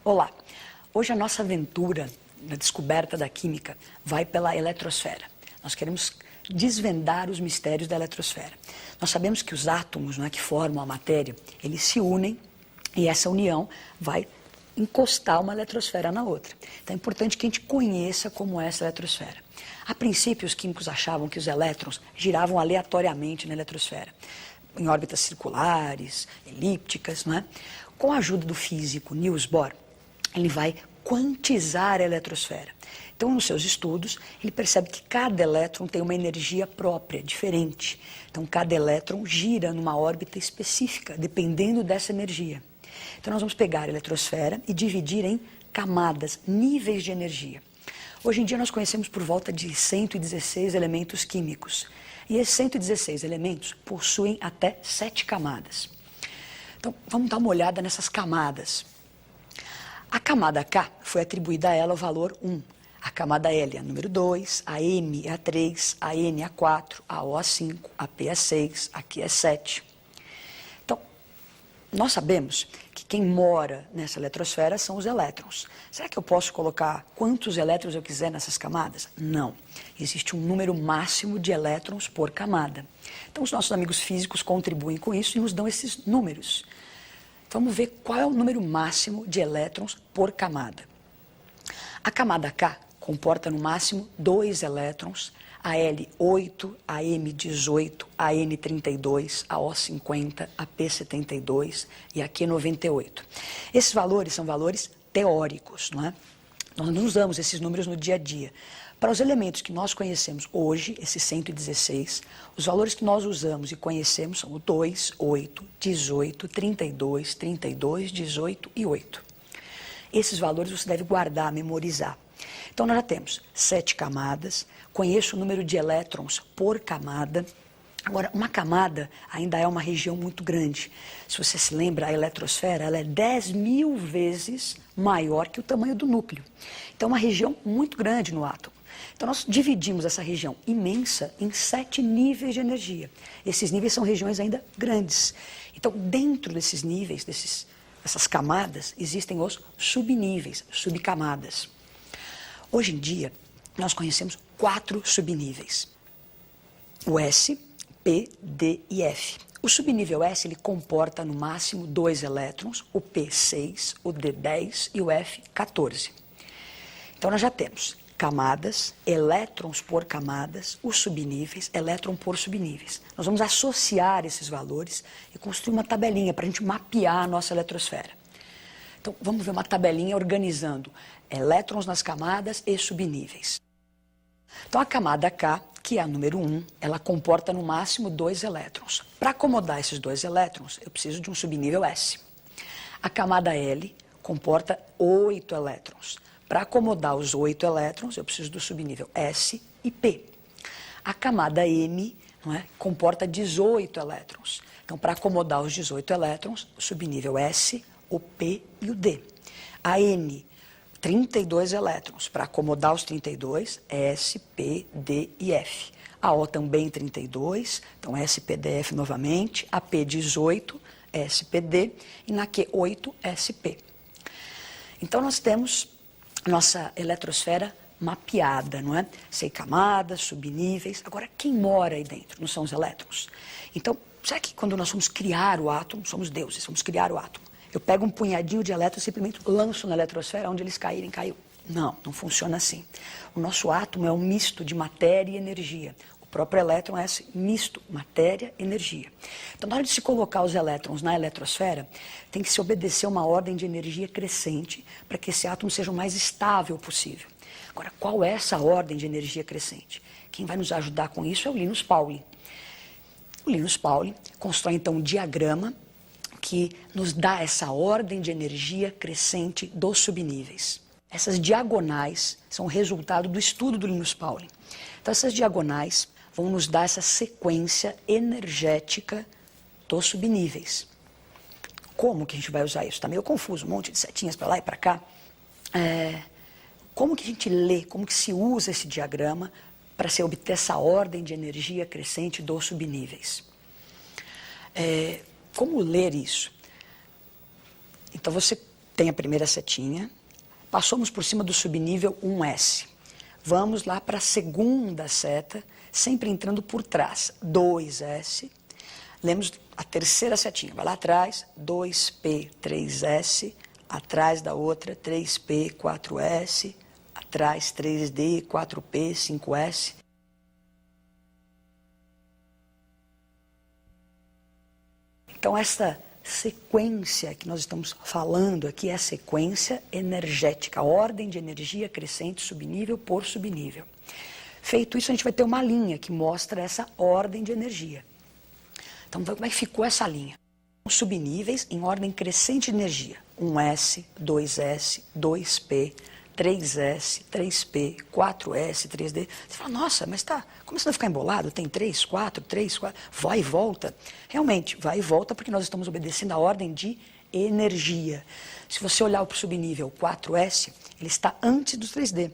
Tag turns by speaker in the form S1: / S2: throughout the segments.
S1: Olá, hoje a nossa aventura na descoberta da química vai pela eletrosfera. Nós queremos desvendar os mistérios da eletrosfera. Nós sabemos que os átomos, que formam a matéria, eles se unem e essa união vai encostar uma eletrosfera na outra. Então é importante que a gente conheça como é essa eletrosfera. A princípio, os químicos achavam que os elétrons giravam aleatoriamente na eletrosfera, em órbitas circulares, elípticas, não é? Com a ajuda do físico Niels Bohr, ele vai quantizar a eletrosfera. Então, nos seus estudos, ele percebe que cada elétron tem uma energia própria, diferente. Então, cada elétron gira numa órbita específica, dependendo dessa energia. Então, nós vamos pegar a eletrosfera e dividir em camadas, níveis de energia. Hoje em dia, nós conhecemos por volta de 116 elementos químicos. E esses 116 elementos possuem até 7 camadas. Então, vamos dar uma olhada nessas camadas. A camada K foi atribuída a ela o valor 1. A camada L é a número 2, a M é a 3, a N é a 4, a O é a 5, a P é a 6, a Q é 7. Então, nós sabemos que quem mora nessa eletrosfera são os elétrons. Será que eu posso colocar quantos elétrons eu quiser nessas camadas? Não. Existe um número máximo de elétrons por camada. Então, os nossos amigos físicos contribuem com isso e nos dão esses números. Vamos ver qual é o número máximo de elétrons por camada. A camada K comporta no máximo 2 elétrons, a L 8, a M 18, a N 32, a O 50, a P 72 e a Q 98. Esses valores são valores teóricos, não é? Nós não usamos esses números no dia a dia. Para os elementos que nós conhecemos hoje, esses 116, os valores que nós usamos e conhecemos são o 2, 8, 18, 32, 32, 18 e 8. Esses valores você deve guardar, memorizar. Então, nós já temos 7 camadas, conheço o número de elétrons por camada. Agora, uma camada ainda é uma região muito grande. Se você se lembra, a eletrosfera ela é 10.000 vezes maior que o tamanho do núcleo. Então, é uma região muito grande no átomo. Então, nós dividimos essa região imensa em 7 níveis de energia. Esses níveis são regiões ainda grandes. Então, dentro desses níveis, dessas camadas, existem os subníveis, subcamadas. Hoje em dia, nós conhecemos 4 subníveis. O S, P, D e F. O subnível S ele comporta no máximo 2 elétrons, o P 6, o D 10 e o F 14. Então nós já temos camadas, elétrons por camadas, os subníveis, elétron por subníveis. Nós vamos associar esses valores e construir uma tabelinha para a gente mapear a nossa eletrosfera. Então vamos ver uma tabelinha organizando elétrons nas camadas e subníveis. Então a camada K, que é a número 1, ela comporta no máximo 2 elétrons. Para acomodar esses 2 elétrons, eu preciso de um subnível S. A camada L comporta 8 elétrons. Para acomodar os 8 elétrons, eu preciso do subnível S e P. A camada M comporta 18 elétrons. Então, para acomodar os 18 elétrons, o subnível S, o P e o D. A N, 32 elétrons. Para acomodar os 32, S, P, D e F. A O também 32, então S, P, D, F novamente. A P, 18, S, P, D. E na Q, 8, S, P. Então, nós temos nossa eletrosfera mapeada, não é? 6 camadas, subníveis. Agora, quem mora aí dentro? Não são os elétrons? Então, será que quando nós vamos criar o átomo, somos deuses, vamos criar o átomo? Eu pego um punhadinho de elétrons e simplesmente lanço na eletrosfera, onde eles caírem, caiu. Não, não funciona assim. O nosso átomo é um misto de matéria e energia. O próprio elétron é esse misto, matéria e energia. Então, na hora de se colocar os elétrons na eletrosfera, tem que se obedecer uma ordem de energia crescente para que esse átomo seja o mais estável possível. Agora, qual é essa ordem de energia crescente? Quem vai nos ajudar com isso é o Linus Pauling. O Linus Pauling constrói, então, um diagrama que nos dá essa ordem de energia crescente dos subníveis. Essas diagonais são o resultado do estudo do Linus Pauling. Então, essas diagonais vão nos dar essa sequência energética dos subníveis. Como que a gente vai usar isso? Está meio confuso, um monte de setinhas para lá e para cá. Como que a gente lê, como que se usa esse diagrama para se obter essa ordem de energia crescente dos subníveis? Como ler isso? Então você tem a primeira setinha, passamos por cima do subnível 1S. Vamos lá para a segunda seta, sempre entrando por trás, 2S. Lemos a terceira setinha, vai lá atrás, 2P, 3S, atrás da outra, 3P, 4S, atrás 3D, 4P, 5S. Então, essa sequência que nós estamos falando aqui é a sequência energética, a ordem de energia crescente subnível por subnível. Feito isso, a gente vai ter uma linha que mostra essa ordem de energia. Então, como é que ficou essa linha? Subníveis em ordem crescente de energia. 1S, 2S, 2P, 3S, 3P, 4S, 3D. Você fala, nossa, mas está começando a ficar embolado, tem 3, 4, 3, 4, vai e volta. Realmente, vai e volta porque nós estamos obedecendo a ordem de energia. Se você olhar para o subnível 4S, ele está antes do 3D.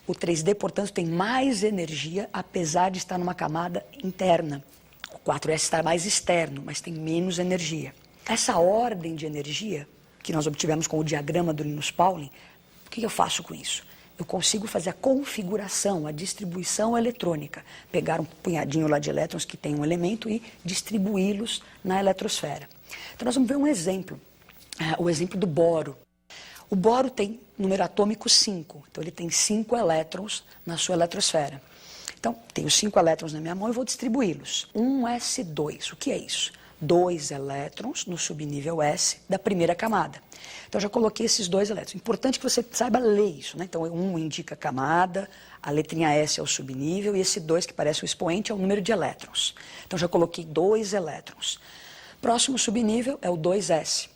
S1: O 3D, portanto, tem mais energia, apesar de estar numa camada interna. O 4S está mais externo, mas tem menos energia. Essa ordem de energia, que nós obtivemos com o diagrama do Linus Pauling, o que eu faço com isso? Eu consigo fazer a configuração, a distribuição eletrônica. Pegar um punhadinho lá de elétrons que tem um elemento e distribuí-los na eletrosfera. Então nós vamos ver um exemplo, o exemplo do boro. O boro tem número atômico 5, então ele tem 5 elétrons na sua eletrosfera. Então, tenho 5 elétrons na minha mão e vou distribuí-los. 1s2, o que é isso? 2 elétrons no subnível S da primeira camada. Então, já coloquei esses 2 elétrons. Importante que você saiba ler isso, né? Então, 1 indica a camada, a letrinha S é o subnível e esse 2, que parece o expoente, é o número de elétrons. Então, já coloquei 2 elétrons. Próximo subnível é o 2S.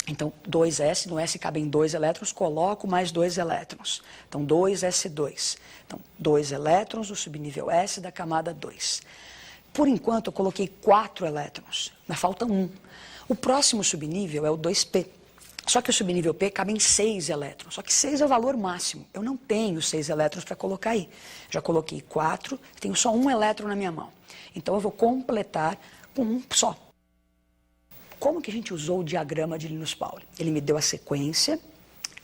S1: Então, 2S, no S cabem 2 elétrons, coloco mais 2 elétrons. Então, 2S2. Então, 2 elétrons no subnível S da camada 2. Por enquanto, eu coloquei 4 elétrons, mas falta 1. O próximo subnível é o 2P. Só que o subnível P cabem 6 elétrons. Só que 6 é o valor máximo. Eu não tenho 6 elétrons para colocar aí. Já coloquei 4, tenho só 1 elétron na minha mão. Então, eu vou completar com 1 só. Como que a gente usou o diagrama de Linus Pauling? Ele me deu a sequência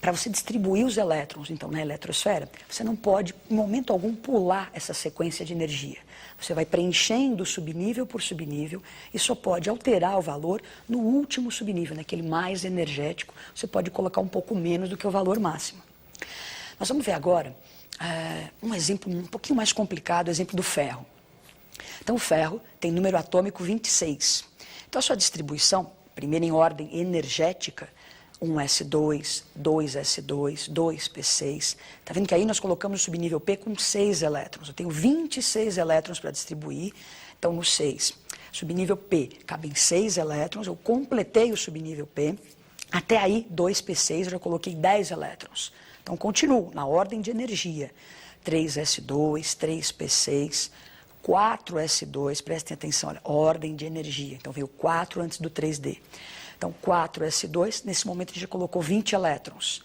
S1: para você distribuir os elétrons, então, na eletrosfera. Você não pode, em momento algum, pular essa sequência de energia. Você vai preenchendo subnível por subnível e só pode alterar o valor no último subnível, naquele mais energético. Você pode colocar um pouco menos do que o valor máximo. Nós vamos ver agora um exemplo um pouquinho mais complicado, o exemplo do ferro. Então, o ferro tem número atômico 26. Então, a sua distribuição, primeiro em ordem energética, 1s2, 2s2, 2p6. Está vendo que aí nós colocamos o subnível P com 6 elétrons. Eu tenho 26 elétrons para distribuir, então no 6. Subnível P, cabem 6 elétrons, eu completei o subnível P. Até aí, 2p6, eu já coloquei 10 elétrons. Então, continuo na ordem de energia. 3s2, 3p6... 4s2, prestem atenção, olha, ordem de energia. Então, veio 4 antes do 3D. Então, 4s2, nesse momento a gente já colocou 20 elétrons.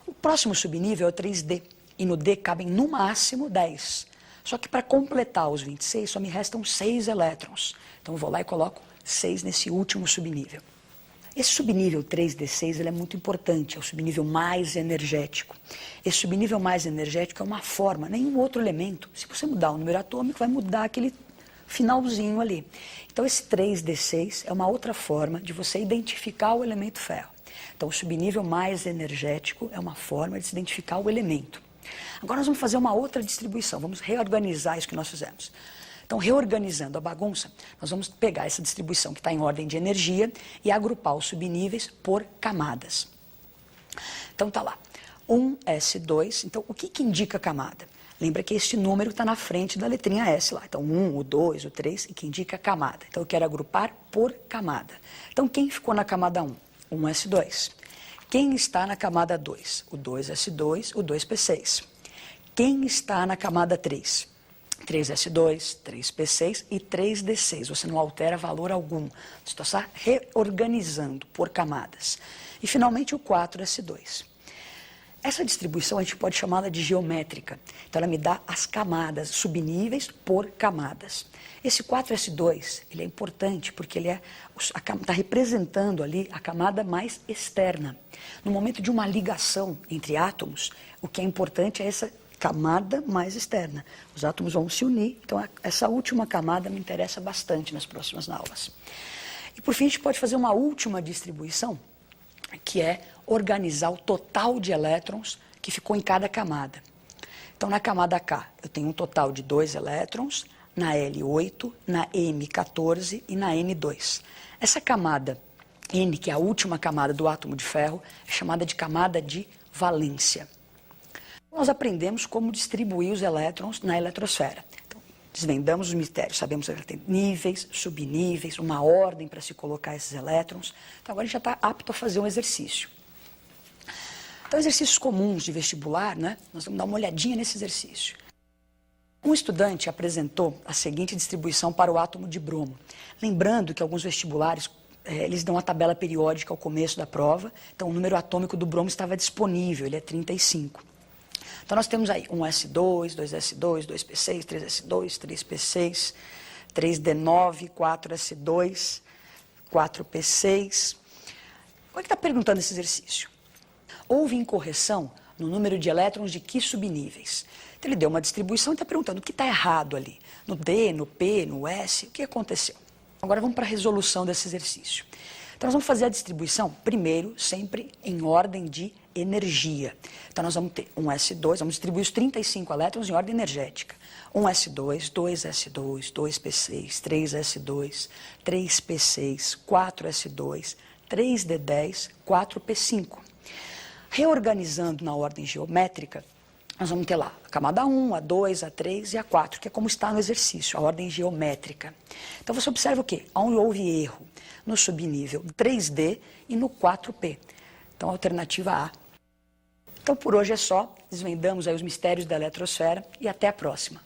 S1: O próximo subnível é o 3D. E no D cabem no máximo 10. Só que para completar os 26, só me restam 6 elétrons. Então, eu vou lá e coloco 6 nesse último subnível. Esse subnível 3D6 ele é muito importante, é o subnível mais energético. Esse subnível mais energético é uma forma, nenhum outro elemento. Se você mudar o número atômico, vai mudar aquele finalzinho ali. Então, esse 3D6 é uma outra forma de você identificar o elemento ferro. Então, o subnível mais energético é uma forma de se identificar o elemento. Agora, nós vamos fazer uma outra distribuição, vamos reorganizar isso que nós fizemos. Então, reorganizando a bagunça, nós vamos pegar essa distribuição que está em ordem de energia e agrupar os subníveis por camadas. Então, está lá, 1s2. Então, o que indica a camada? Lembra que este número está na frente da letrinha S lá. Então, 1, o 2, o 3, e que indica a camada. Então, eu quero agrupar por camada. Então, quem ficou na camada 1? 1s2. Quem está na camada 2? O 2s2, o 2p6. Quem está na camada 3? 3s2, 3p6 e 3d6. Você não altera valor algum. Você está reorganizando por camadas. E, finalmente, o 4s2. Essa distribuição a gente pode chamá-la de geométrica. Então ela me dá as camadas, subníveis por camadas. Esse 4s2, ele é importante porque ele está representando ali a camada mais externa. No momento de uma ligação entre átomos, o que é importante é essa camada mais externa. Os átomos vão se unir, então essa última camada me interessa bastante nas próximas aulas. E por fim a gente pode fazer uma última distribuição, que é organizar o total de elétrons que ficou em cada camada. Então, na camada K, eu tenho um total de 2 elétrons, na L8, na M14 e na N2. Essa camada N, que é a última camada do átomo de ferro, é chamada de camada de valência. Nós aprendemos como distribuir os elétrons na eletrosfera. Então, desvendamos os mistérios, sabemos que tem níveis, subníveis, uma ordem para se colocar esses elétrons. Então, agora a gente já está apto a fazer um exercício. Então, exercícios comuns de vestibular, né? Nós vamos dar uma olhadinha nesse exercício. Um estudante apresentou a seguinte distribuição para o átomo de bromo. Lembrando que alguns vestibulares, eles dão a tabela periódica ao começo da prova, então o número atômico do bromo estava disponível, ele é 35. Então nós temos aí 1s2, 2s2, 2p6, 3s2, 3p6, 3d9, 4s2, 4p6. O que está perguntando esse exercício? Houve incorreção no número de elétrons de que subníveis? Então ele deu uma distribuição e está perguntando o que está errado ali. No D, no P, no S, o que aconteceu? Agora vamos para a resolução desse exercício. Então nós vamos fazer a distribuição primeiro, sempre em ordem de energia. Então nós vamos ter 1s2, vamos distribuir os 35 elétrons em ordem energética. 1s2, 2s2, 2p6, 3s2, 3p6, 4s2, 3d10, 4p5. Reorganizando na ordem geométrica, nós vamos ter lá a camada 1, a 2, a 3 e a 4, que é como está no exercício, a ordem geométrica. Então você observa o quê? Onde houve erro? No subnível 3D e no 4P. Então, alternativa A. Então, por hoje é só. Desvendamos aí os mistérios da eletrosfera e até a próxima.